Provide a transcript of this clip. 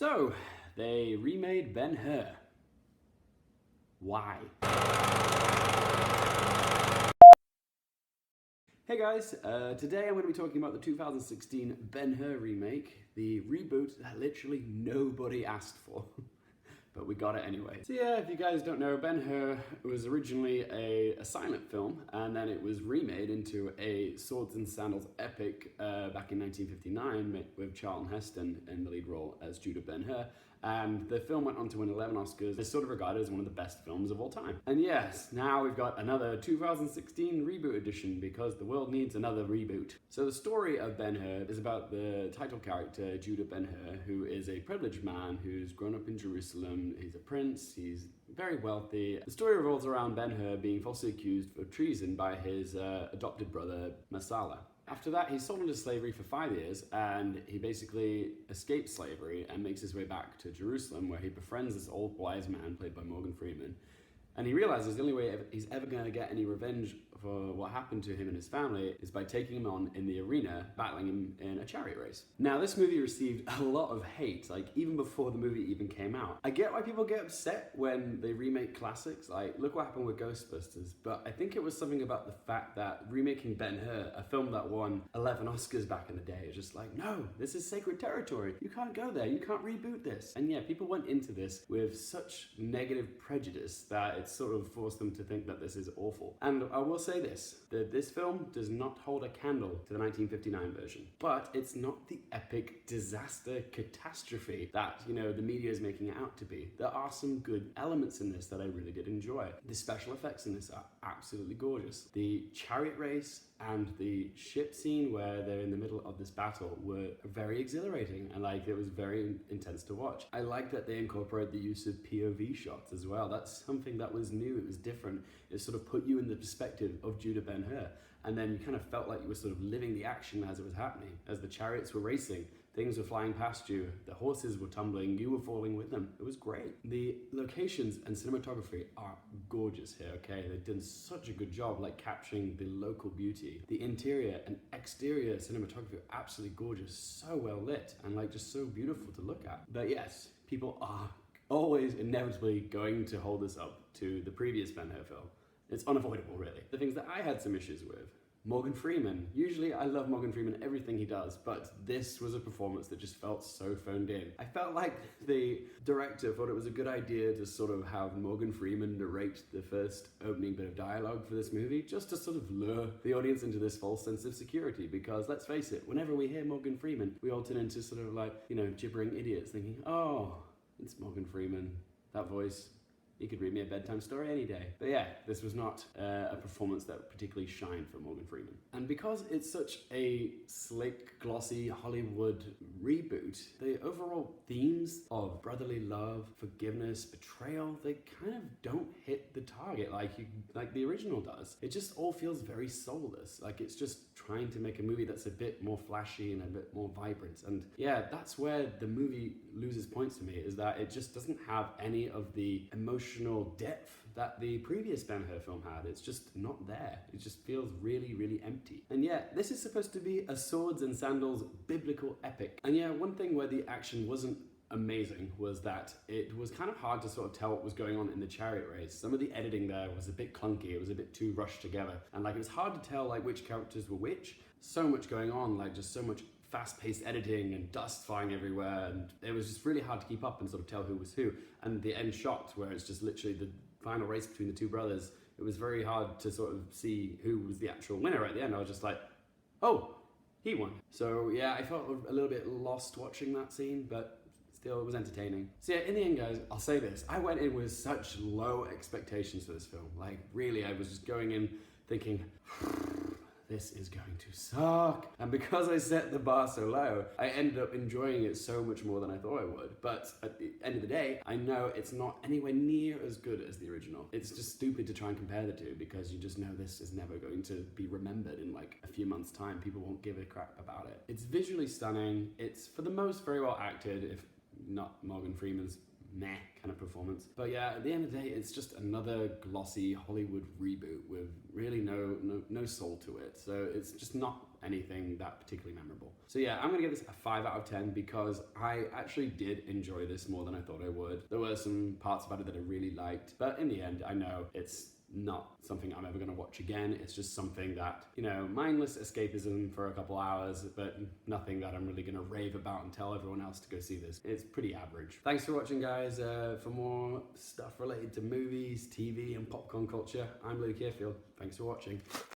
So, they remade Ben-Hur. Why? Hey guys, today I'm going to be talking about the 2016 Ben-Hur remake, the reboot that literally nobody asked for. But we got it anyway. So yeah, if you guys don't know, Ben-Hur was originally a silent film, and then it was remade into a swords and sandals epic back in 1959 with Charlton Heston in the lead role as Judah Ben-Hur. And the film went on to win 11 Oscars. It's sort of regarded as one of the best films of all time. And yes, now we've got another 2016 reboot edition because the world needs another reboot. So the story of Ben-Hur is about the title character, Judah Ben-Hur, who is a privileged man who's grown up in Jerusalem. He's a prince, he's very wealthy. The story revolves around Ben-Hur being falsely accused of treason by his adopted brother, Messala. After that, he's sold into slavery for 5 years, and he basically escapes slavery and makes his way back to Jerusalem, where he befriends this old wise man played by Morgan Freeman. And he realizes the only way he's ever going to get any revenge for what happened to him and his family is by taking him on in the arena, battling him in a chariot race. Now, this movie received a lot of hate, like even before the movie even came out. I get why people get upset when they remake classics, like look what happened with Ghostbusters, but I think it was something about the fact that remaking Ben-Hur, a film that won 11 Oscars back in the day, is just like, no, this is sacred territory. You can't go there, you can't reboot this. And yeah, people went into this with such negative prejudice that it sort of forced them to think that this is awful. And I will say this, that this film does not hold a candle to the 1959 version, but it's not the epic disaster catastrophe that, you know, the media is making it out to be. There are some good elements in this that I really did enjoy. The special effects in this are absolutely gorgeous. The chariot race and the ship scene where they're in the middle of this battle were very exhilarating, and like it was very intense to watch. I like that they incorporate the use of POV shots as well. That's something that was new, it was different. It sort of put you in the perspective of Judah Ben-Hur, and then you kind of felt like you were sort of living the action as it was happening. As the chariots were racing, things were flying past you, the horses were tumbling, you were falling with them. It was great. The locations and cinematography are gorgeous here, okay? They've done such a good job like capturing the local beauty. The interior and exterior cinematography are absolutely gorgeous, so well lit and like just so beautiful to look at. But yes, people are always inevitably going to hold this up to the previous Ben-Hur film. It's unavoidable, really. The things that I had some issues with: Morgan Freeman. Usually I love Morgan Freeman, everything he does, but this was a performance that just felt so phoned in. I felt like the director thought it was a good idea to sort of have Morgan Freeman narrate the first opening bit of dialogue for this movie, just to sort of lure the audience into this false sense of security, because let's face it, whenever we hear Morgan Freeman, we all turn into sort of like, you know, gibbering idiots thinking, oh, it's Morgan Freeman, that voice. He could read me a bedtime story any day. But yeah, this was not a performance that particularly shined for Morgan Freeman. And because it's such a slick, glossy Hollywood reboot, the overall themes of brotherly love, forgiveness, betrayal, they kind of don't hit the target like the original does. It just all feels very soulless. Like it's just trying to make a movie that's a bit more flashy and a bit more vibrant. And yeah, that's where the movie loses points to me, is that it just doesn't have any of the emotional depth that the previous Ben-Hur film had. It's just not there. It just feels really, really empty. And yeah, this is supposed to be a swords and sandals biblical epic. And yeah, one thing where the action wasn't amazing was that it was kind of hard to sort of tell what was going on in the chariot race. Some of the editing there was a bit clunky, it was a bit too rushed together, and like it was hard to tell like which characters were which. So much going on, like just so much fast-paced editing and dust flying everywhere, and it was just really hard to keep up and sort of tell who was who. And the end shot where it's just literally the final race between the two brothers, it was very hard to sort of see who was the actual winner at the end. I was just like, oh, he won. So yeah, I felt a little bit lost watching that scene, but still, it was entertaining. So yeah, in the end, guys, I'll say this. I went in with such low expectations for this film. Like, really, I was just going in thinking, this is going to suck. And because I set the bar so low, I ended up enjoying it so much more than I thought I would. But at the end of the day, I know it's not anywhere near as good as the original. It's just stupid to try and compare the two, because you just know this is never going to be remembered in like a few months' time. People won't give a crap about it. It's visually stunning. It's, for the most, very well acted, if not Morgan Freeman's meh kind of performance. But yeah, at the end of the day, it's just another glossy Hollywood reboot with really no soul to it. So it's just not anything that particularly memorable. So yeah, I'm gonna give this a 5 out of 10 because I actually did enjoy this more than I thought I would. There were some parts about it that I really liked, but in the end, I know it's not something I'm ever going to watch again. It's just something that, you know, mindless escapism for a couple hours, but nothing that I'm really going to rave about and tell everyone else to go see this. It's pretty average. Thanks for watching, guys. For more stuff related to movies, TV, and popcorn culture, I'm Luke Hearfield. Thanks for watching.